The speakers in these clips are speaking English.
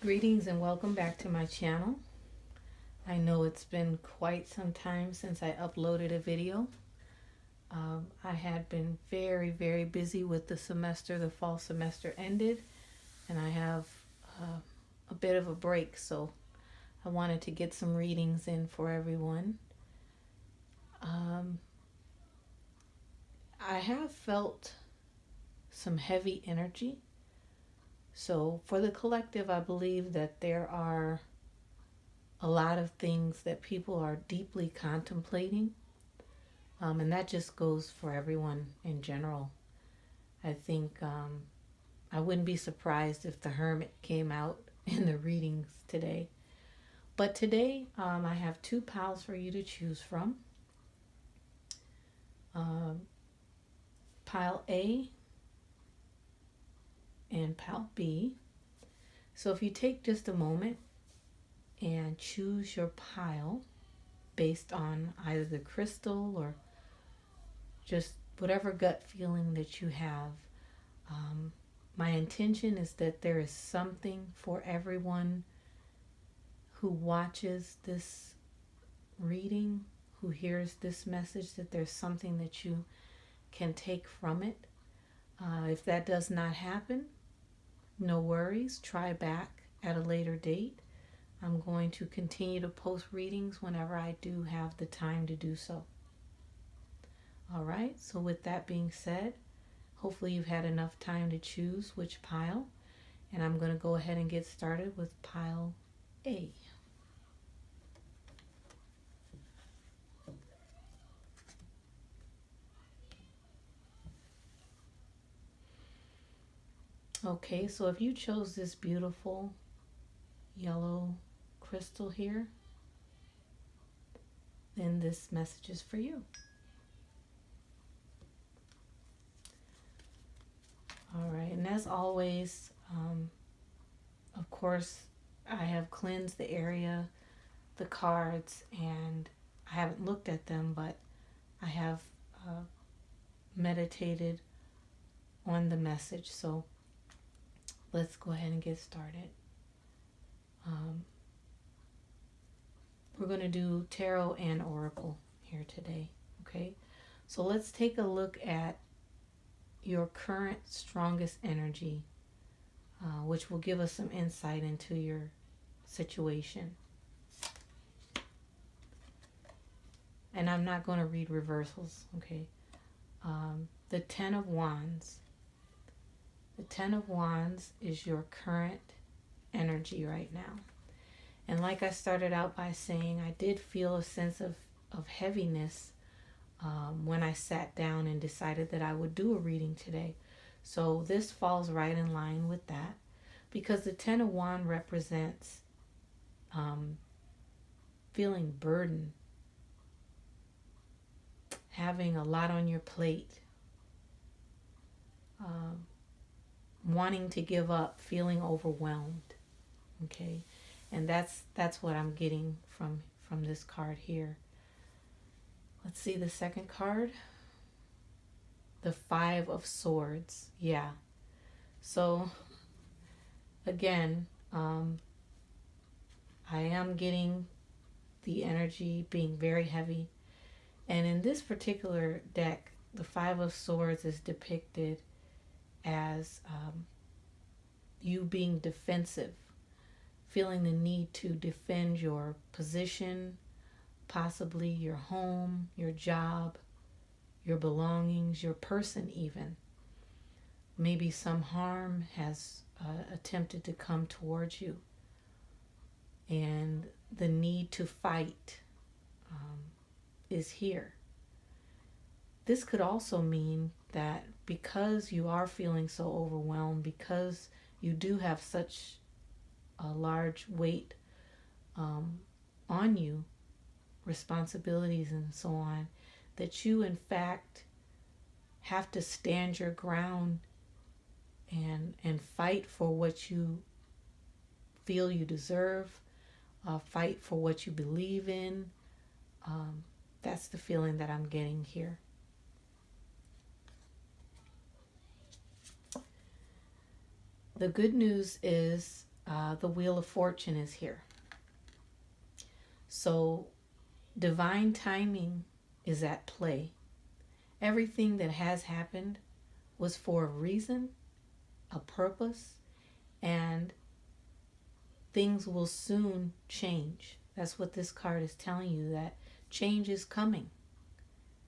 Greetings and welcome back to my channel. I know it's been quite some time since I uploaded a video. I had been very busy with the semester. The fall semester ended and I have a bit of a break, so I wanted to get some readings in for everyone. I have felt some heavy energy. So for the collective, I believe that there are a lot of things that people are deeply contemplating. And that just goes for everyone in general. I think I wouldn't be surprised if the Hermit came out in the readings today. But today I have two piles for you to choose from. Pile A and pile B. So if you take just a moment and choose your pile based on either the crystal or just whatever gut feeling that you have. My intention is that there is something for everyone who watches this reading, who hears this message, that there's something that you can take from it. If that does not happen, no worries. Try back at a later date. I'm going to continue to post readings whenever I do have the time to do so. All right, so with that being said, hopefully you've had enough time to choose which pile, and I'm going to go ahead and get started with pile A. Okay, so if you chose this beautiful yellow crystal here, then this message is for you. All right, and as always, of course, I have cleansed the area, the cards, and I haven't looked at them, but I have meditated on the message. So let's go ahead and get started. We're going to do tarot and oracle here today, okay? So let's take a look at your current strongest energy, which will give us some insight into your situation. And I'm not going to read reversals, okay? The Ten of Wands. The Ten of Wands is your current energy right now. And like I started out by saying, I did feel a sense of heaviness when I sat down and decided that I would do a reading today. So this falls right in line with that, because the Ten of Wands represents feeling burdened, having a lot on your plate, wanting to give up, feeling overwhelmed, okay? And that's what I'm getting from this card here. Let's see the second card. The Five of Swords. Yeah. So again, I am getting the energy being very heavy. And in this particular deck, the Five of Swords is depicted as you being defensive, feeling the need to defend your position, possibly your home, your job, your belongings, your person even. Maybe some harm has attempted to come towards you, and the need to fight is here. This could also mean that because you are feeling so overwhelmed, because you do have such a large weight on you, responsibilities and so on, that you in fact have to stand your ground and fight for what you feel you deserve, fight for what you believe in. That's the feeling that I'm getting here. The good news is The Wheel of Fortune is here. So divine timing is at play. Everything that has happened was for a reason, a purpose, and things will soon change. That's what this card is telling you, that change is coming.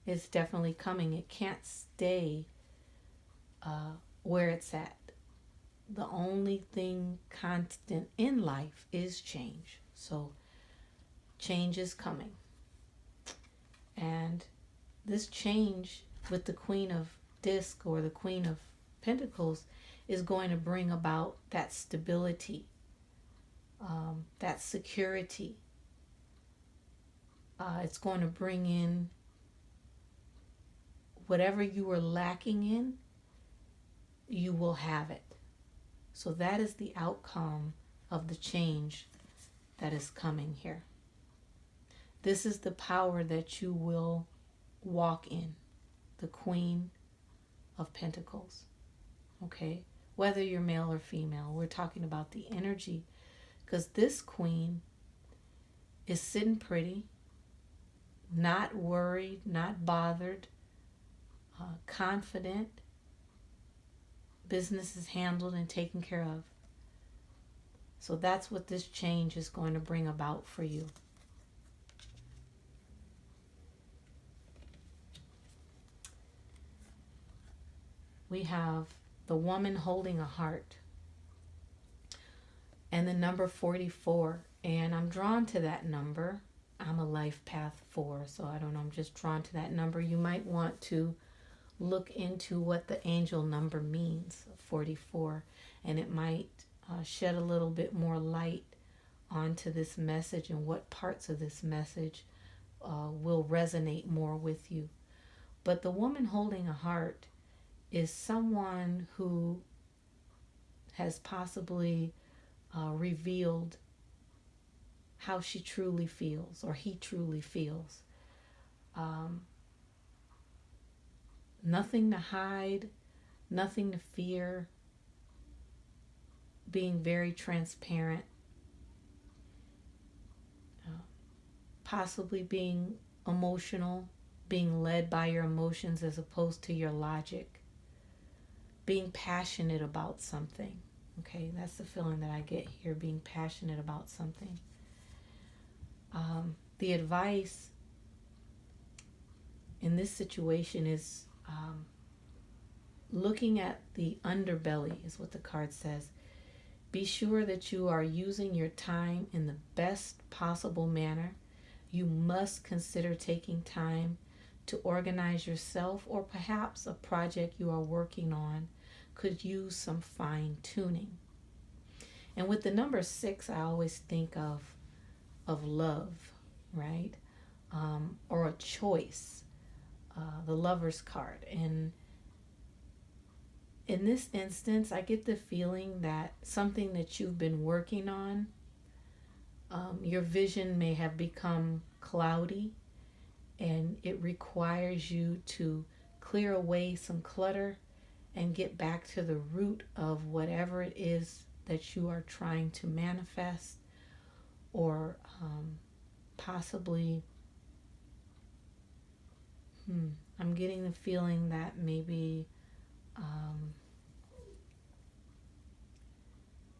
It's definitely coming. It can't stay where it's at. The only thing constant in life is change. So change is coming. And this change with the Queen of Disc or the Queen of Pentacles is going to bring about that stability, that security. It's going to bring in whatever you were lacking in, you will have it. So that is the outcome of the change that is coming here. This is the power that you will walk in, the Queen of Pentacles. Okay? Whether you're male or female, we're talking about the energy, because this queen is sitting pretty, not worried, not bothered, confident. Business is handled and taken care of. So that's what this change is going to bring about for you. We have the woman holding a heart and the number 44. And I'm drawn to that number. I'm a life path 4, so I don't know. I'm just drawn to that number. You might want to look into what the angel number means, 44, and it might shed a little bit more light onto this message and what parts of this message will resonate more with you. But the woman holding a heart is someone who has possibly revealed how she truly feels, or he truly feels. Nothing to hide, nothing to fear, being very transparent, possibly being emotional, being led by your emotions as opposed to your logic, being passionate about something. Okay, that's the feeling that I get here, being passionate about something. The advice in this situation is looking at the underbelly, is what the card says. Be sure that you are using your time in the best possible manner. You must consider taking time to organize yourself, or perhaps a project you are working on could use some fine tuning. And with the number 6, I always think of love, right? Or a choice, the Lover's card. And in this instance, I get the feeling that something that you've been working on, your vision may have become cloudy, and it requires you to clear away some clutter and get back to the root of whatever it is that you are trying to manifest, or possibly, I'm getting the feeling that maybe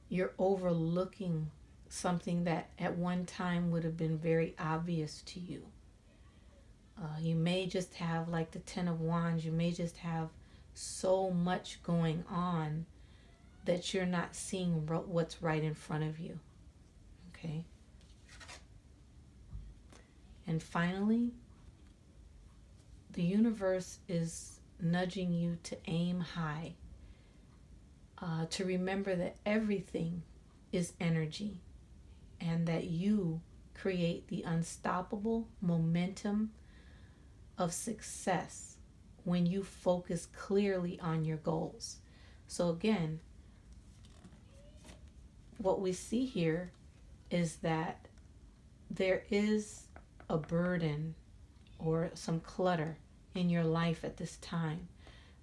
you're overlooking something that at one time would have been very obvious to you. You may just have, like the 10 of Wands, you may just have so much going on that you're not seeing what's right in front of you. Okay? And finally, the universe is nudging you to aim high, to remember that everything is energy, and that you create the unstoppable momentum of success when you focus clearly on your goals. So again, what we see here is that there is a burden or some clutter in your life at this time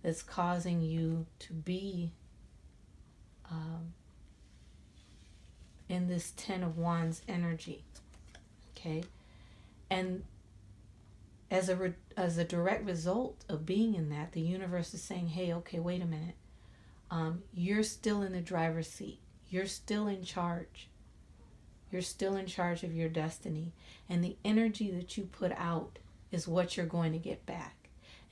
that's causing you to be in this Ten of Wands energy. Okay? And as a direct result of being in that, the universe is saying, hey, okay, wait a minute. You're still in the driver's seat. You're still in charge. You're still in charge of your destiny. And the energy that you put out is what you're going to get back.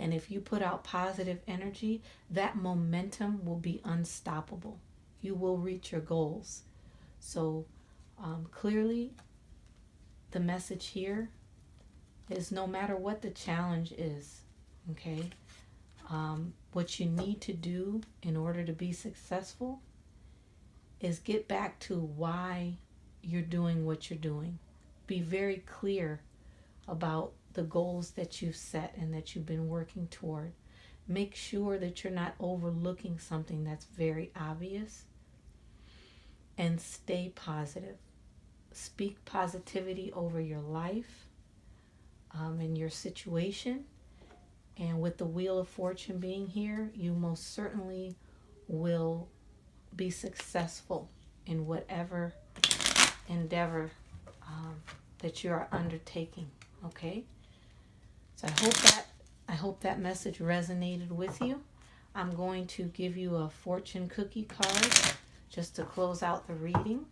And if you put out positive energy, that momentum will be unstoppable. You will reach your goals. So clearly, the message here is no matter what the challenge is, okay, what you need to do in order to be successful is get back to why you're doing what you're doing. Be very clear about the goals that you've set and that you've been working toward. Make sure that you're not overlooking something that's very obvious, and stay positive. Speak positivity over your life and your situation. And with the Wheel of Fortune being here, you most certainly will be successful in whatever endeavor that you are undertaking. Okay? So I hope that message resonated with you. I'm going to give you a fortune cookie card just to close out the reading.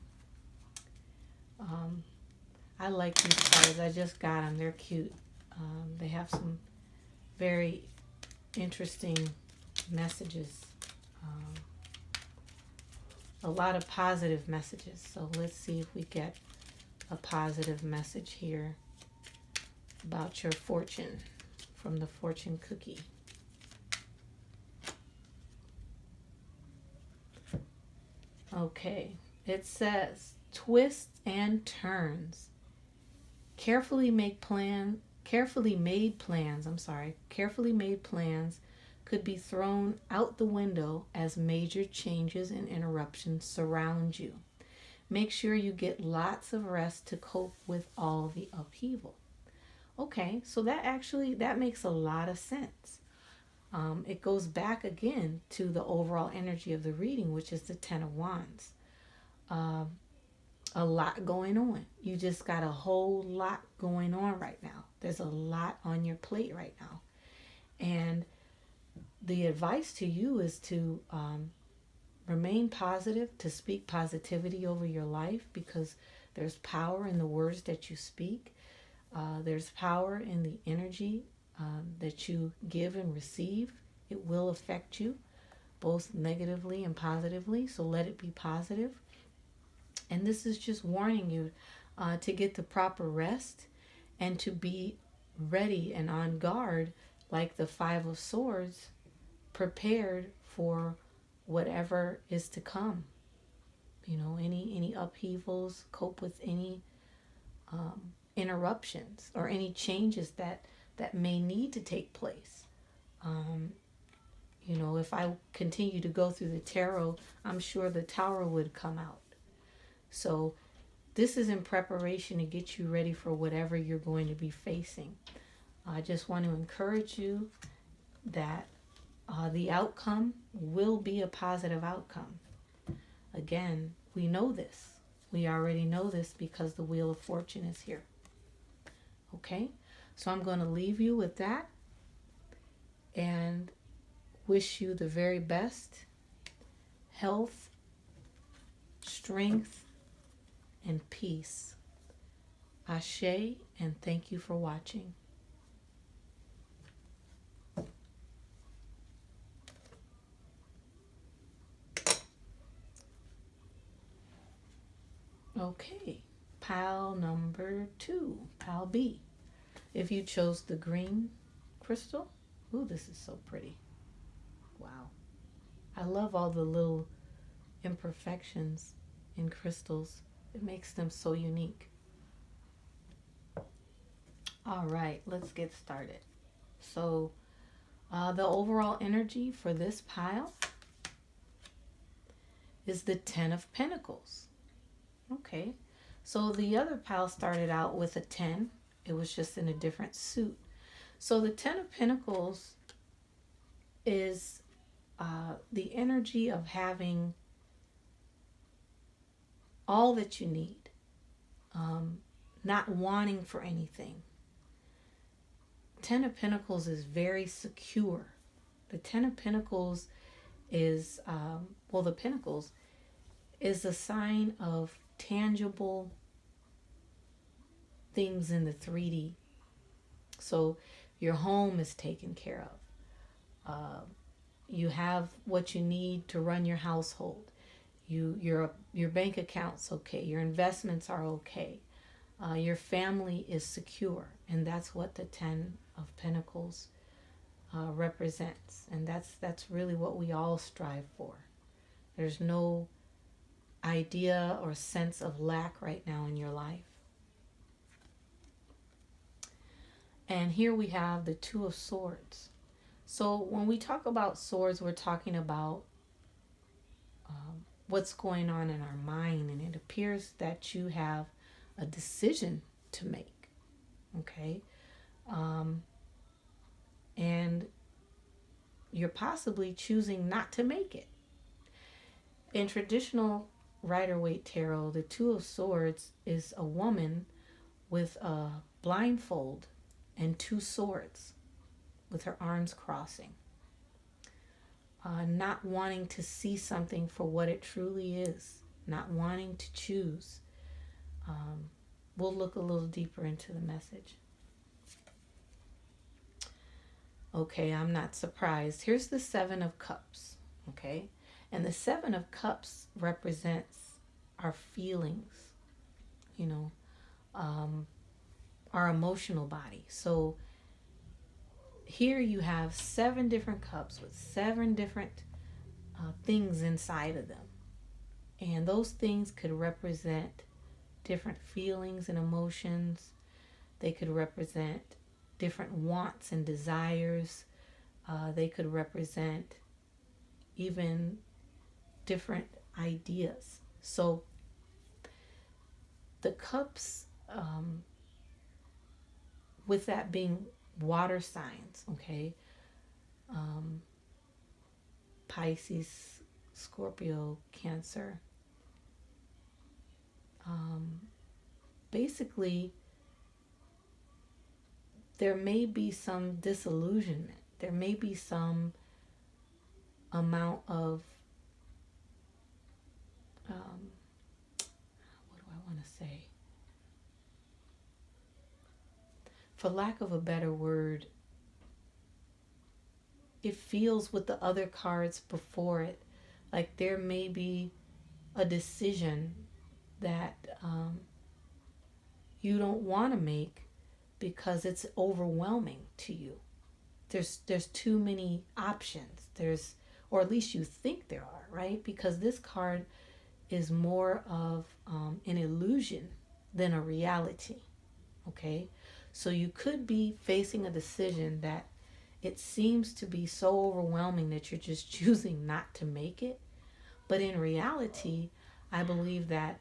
I like these cards. I just got them. They're cute. They have some very interesting messages. A lot of positive messages. So let's see if we get a positive message here about your fortune from the fortune cookie. Okay, it says twists and turns. Carefully made plans could be thrown out the window as major changes and interruptions surround you. Make sure you get lots of rest to cope with all the upheaval. Okay, so that makes a lot of sense. It goes back again to the overall energy of the reading, which is the Ten of Wands. A lot going on. You just got a whole lot going on right now. There's a lot on your plate right now. And the advice to you is to remain positive, to speak positivity over your life, because there's power in the words that you speak. There's power in the energy that you give and receive. It will affect you both negatively and positively, so let it be positive. And this is just warning you to get the proper rest and to be ready and on guard, like the Five of Swords, prepared for whatever is to come. You know, any upheavals, cope with any interruptions or any changes that may need to take place. You know, if I continue to go through the tarot, I'm sure the Tower would come out. So this is in preparation to get you ready for whatever you're going to be facing. I just want to encourage you that the outcome will be a positive outcome. Again, we know this. We already know this because the Wheel of Fortune is here. Okay? So I'm going to leave you with that and wish you the very best health, strength, and peace. Ashe, and thank you for watching. Okay, pile number 2, pile B. If you chose the green crystal, ooh, this is so pretty. Wow. I love all the little imperfections in crystals. It makes them so unique. All right, let's get started. So the overall energy for this pile is the Ten of Pentacles. Okay, so the other pile started out with a 10. It was just in a different suit. So the Ten of Pentacles is the energy of having all that you need, not wanting for anything. Ten of Pentacles is very secure. The Ten of Pentacles is, the Pentacles is a sign of tangible things in the 3D. So your home is taken care of. You have what you need to run your household. Your bank account's okay. Your investments are okay. Your family is secure, and that's what the Ten of Pentacles represents, and that's really what we all strive for. There's no idea or sense of lack right now in your life. And here we have the Two of Swords. So when we talk about swords, we're talking about what's going on in our mind, and it appears that you have a decision to make. Okay. And you're possibly choosing not to make it. In traditional Rider-Waite Tarot, the Two of Swords is a woman with a blindfold and two swords with her arms crossing. Not wanting to see something for what it truly is. Not wanting to choose. We'll look a little deeper into the message. Okay, I'm not surprised. Here's the Seven of Cups. Okay, and the Seven of Cups represents our feelings, our emotional body. So here you have 7 different cups with 7 different things inside of them. And those things could represent different feelings and emotions. They could represent different wants and desires. They could represent even different ideas. So the cups, with that being water signs, okay? Pisces, Scorpio, Cancer. Basically, there may be some disillusionment. There may be some amount of, what do I want to say? For lack of a better word, it feels with the other cards before it like there may be a decision that you don't want to make because it's overwhelming to you. There's too many options. Or at least you think there are, right? Because this card is more of an illusion than a reality. Okay? So you could be facing a decision that it seems to be so overwhelming that you're just choosing not to make it. But in reality, I believe that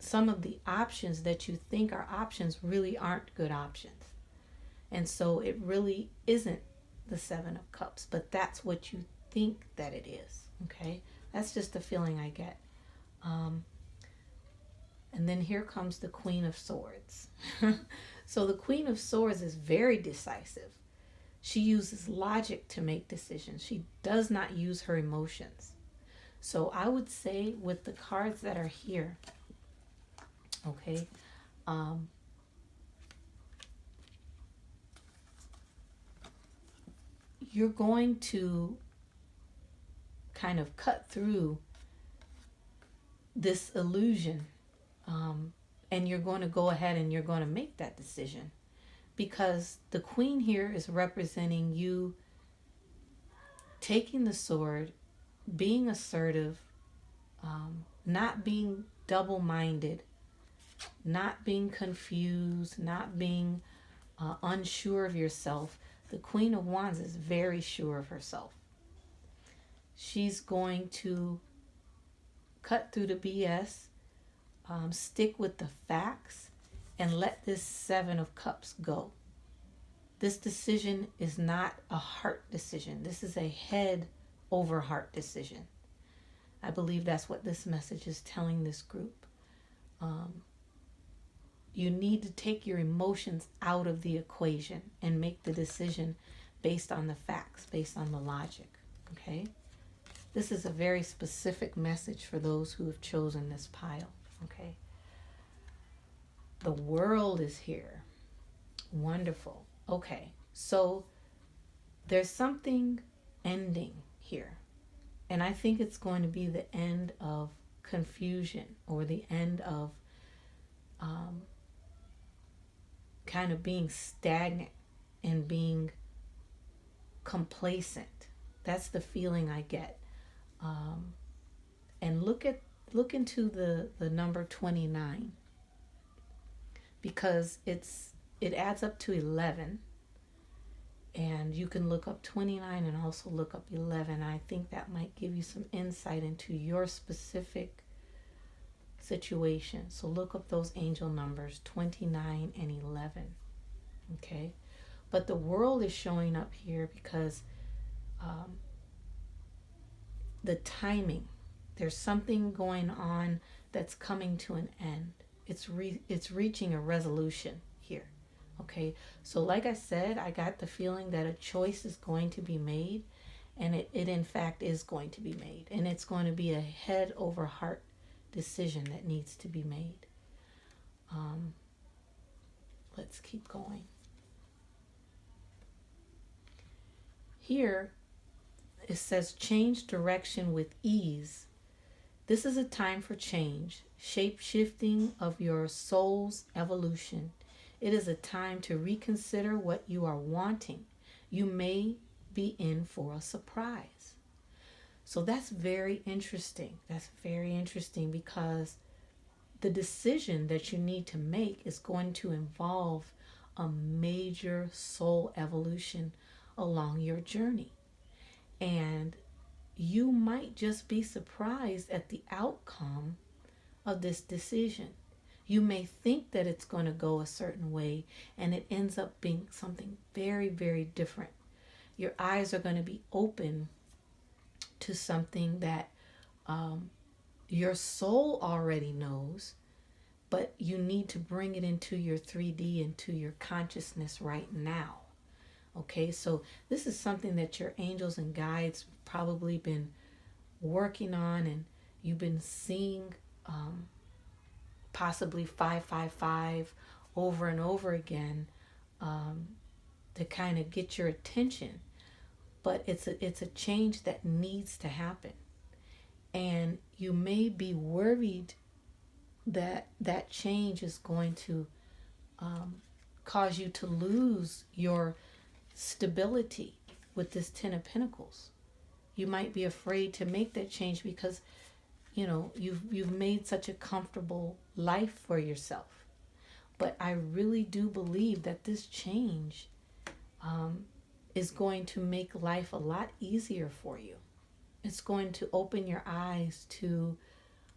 some of the options that you think are options really aren't good options. And so it really isn't the Seven of Cups, but that's what you think that it is. Okay? That's just the feeling I get. And then here comes the Queen of Swords. So the Queen of Swords is very decisive. She uses logic to make decisions. She does not use her emotions. So I would say with the cards that are here, okay, you're going to kind of cut through this illusion, and you're going to go ahead and you're going to make that decision, because the Queen here is representing you taking the sword, being assertive, not being double-minded, not being confused, not being unsure of yourself. The Queen of Wands is very sure of herself. She's going to cut through the BS, stick with the facts, and let this Seven of Cups go. This decision is not a heart decision. This is a head over heart decision. I believe that's what this message is telling this group. You need to take your emotions out of the equation and make the decision based on the facts, based on the logic. Okay? This is a very specific message for those who have chosen this pile. Okay? The world is here. Wonderful. Okay. So there's something ending here. And I think it's going to be the end of confusion, or the end of kind of being stagnant and being complacent. That's the feeling I get. And look into the number 29, because it adds up to 11, and you can look up 29 and also look up 11. I think that might give you some insight into your specific situation. So look up those angel numbers 29 and 11. Okay? But the world is showing up here because the timing, there's something going on that's coming to an end. It's reaching a resolution here. Okay, so like I said, I got the feeling that a choice is going to be made, and it in fact is going to be made, and it's going to be a head over heart decision that needs to be made. Let's keep going. Here it says change direction with ease. This is a time for change, shape-shifting of your soul's evolution. It is a time to reconsider what you are wanting. You may be in for a surprise. So that's very interesting. That's very interesting because the decision that you need to make is going to involve a major soul evolution along your journey. And you might just be surprised at the outcome of this decision. You may think that it's going to go a certain way, and it ends up being something very, very different. Your eyes are going to be open to something that your soul already knows, but you need to bring it into your 3D, into your consciousness right now. Okay, so this is something that your angels and guides probably been working on, and you've been seeing possibly 555 over and over again to kind of get your attention. But it's a change that needs to happen. And you may be worried that that change is going to cause you to lose your stability with this 10 of Pentacles. You might be afraid to make that change because you've made such a comfortable life for yourself. But I really do believe that this change is going to make life a lot easier for you. It's going to open your eyes to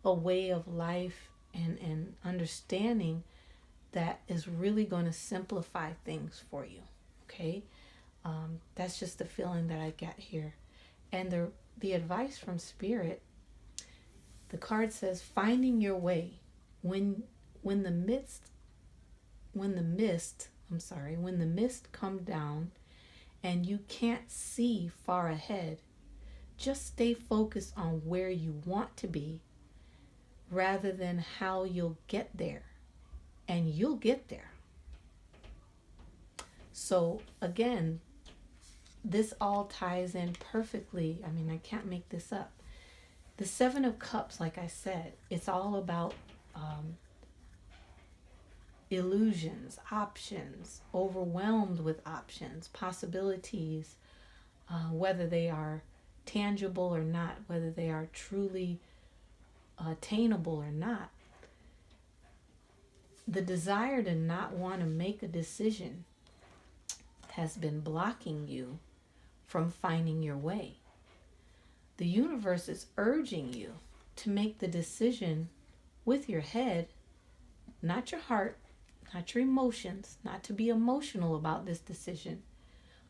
a way of life and understanding that is really going to simplify things for you. Okay? That's just the feeling that I get here. And the advice from Spirit, the card says, finding your way. When the mist comes down and you can't see far ahead, just stay focused on where you want to be rather than how you'll get there. And you'll get there. So again, this all ties in perfectly. I mean, I can't make this up. The 7 of Cups, like I said, it's all about illusions, options, overwhelmed with options, possibilities, whether they are tangible or not, whether they are truly attainable or not. The desire to not want to make a decision has been blocking you from finding your way. The universe is urging you to make the decision with your head, not your heart, not your emotions, not to be emotional about this decision,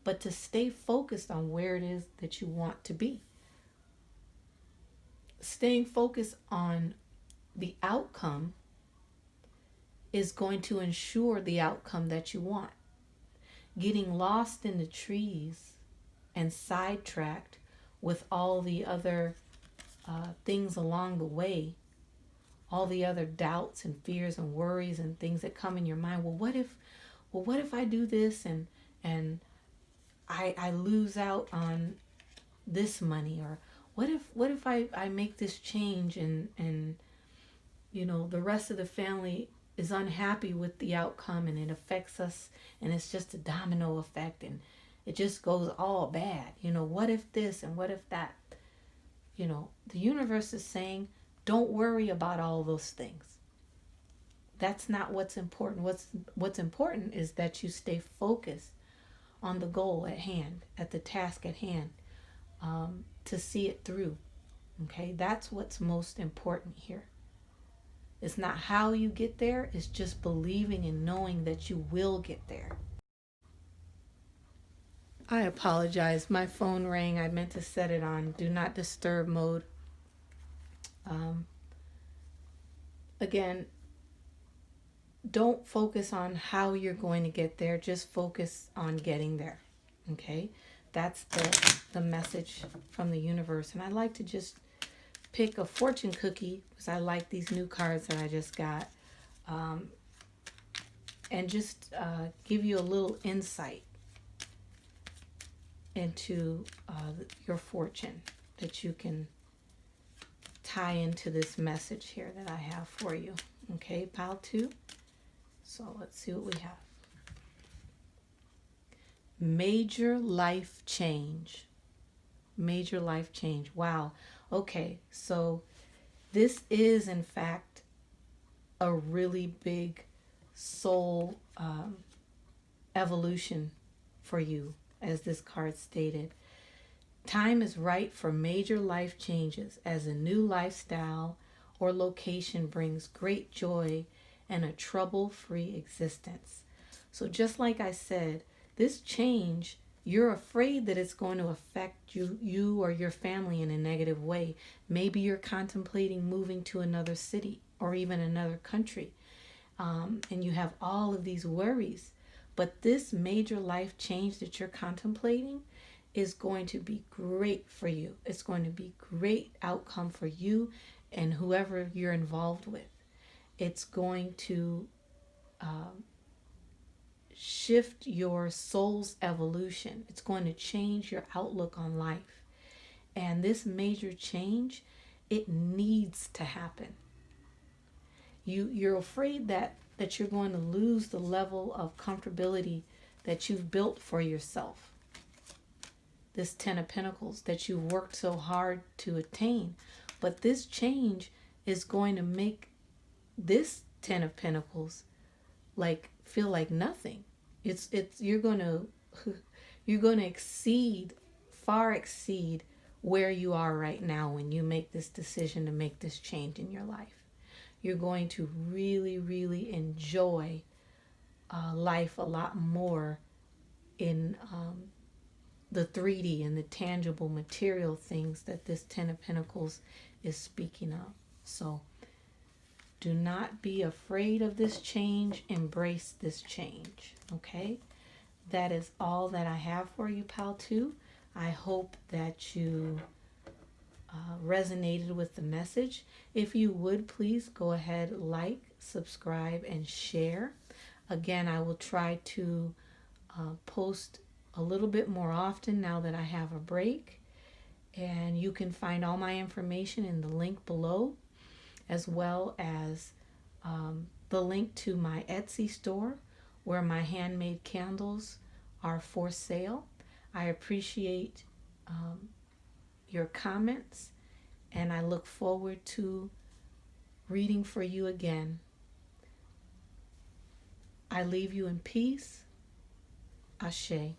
but to stay focused on where it is that you want to be. staying focused on the outcome is going to ensure the outcome that you want. Getting lost in the trees and sidetracked with all the other things along the way, all the other doubts and fears and worries and things that come in your mind. What if I do this and I lose out on this money, or what if I make this change and the rest of the family is unhappy with the outcome and it affects us, and it's just a domino effect and it just goes all bad. What if this and what if that? The universe is saying, don't worry about all those things. That's not what's important. What's important is that you stay focused on the goal at hand, at the task at hand, to see it through. Okay, that's what's most important here. It's not how you get there, it's just believing and knowing that you will get there. I apologize, my phone rang. I meant to set it on do not disturb mode. Again, don't focus on how you're going to get there, just focus on getting there. Okay, that's the message from the universe. And I like to just pick a fortune cookie because I like these new cards that I just got, and just give you a little insight into your fortune that you can tie into this message here that I have for you. Okay, pile 2. So let's see what we have. Major life change. Major life change. Wow. Okay, so this is in fact a really big soul evolution for you, as this card stated. Time is right for major life changes as a new lifestyle or location brings great joy and a trouble-free existence. So just like I said, this change, you're afraid that it's going to affect you or your family in a negative way. Maybe you're contemplating moving to another city or even another country, and you have all of these worries. But this major life change that you're contemplating is going to be great for you. It's going to be great outcome for you and whoever you're involved with. It's going to shift your soul's evolution. It's going to change your outlook on life. And this major change, it needs to happen. You're afraid that you're going to lose the level of comfortability that you've built for yourself. This 10 of Pentacles that you worked so hard to attain. But this change is going to make this 10 of Pentacles feel like nothing. You're going to far exceed where you are right now when you make this decision to make this change in your life. You're going to really, really enjoy life a lot more in the 3D and the tangible material things that this 10 of Pentacles is speaking of. So do not be afraid of this change. Embrace this change. Okay? That is all that I have for you, pile 2. I hope that you resonated with the message. If you would, please go ahead, like, subscribe, and share. Again, I will try to post a little bit more often now that I have a break. And you can find all my information in the link below, as well as the link to my Etsy store where my handmade candles are for sale. I appreciate your comments, and I look forward to reading for you again. I leave you in peace. Ashe.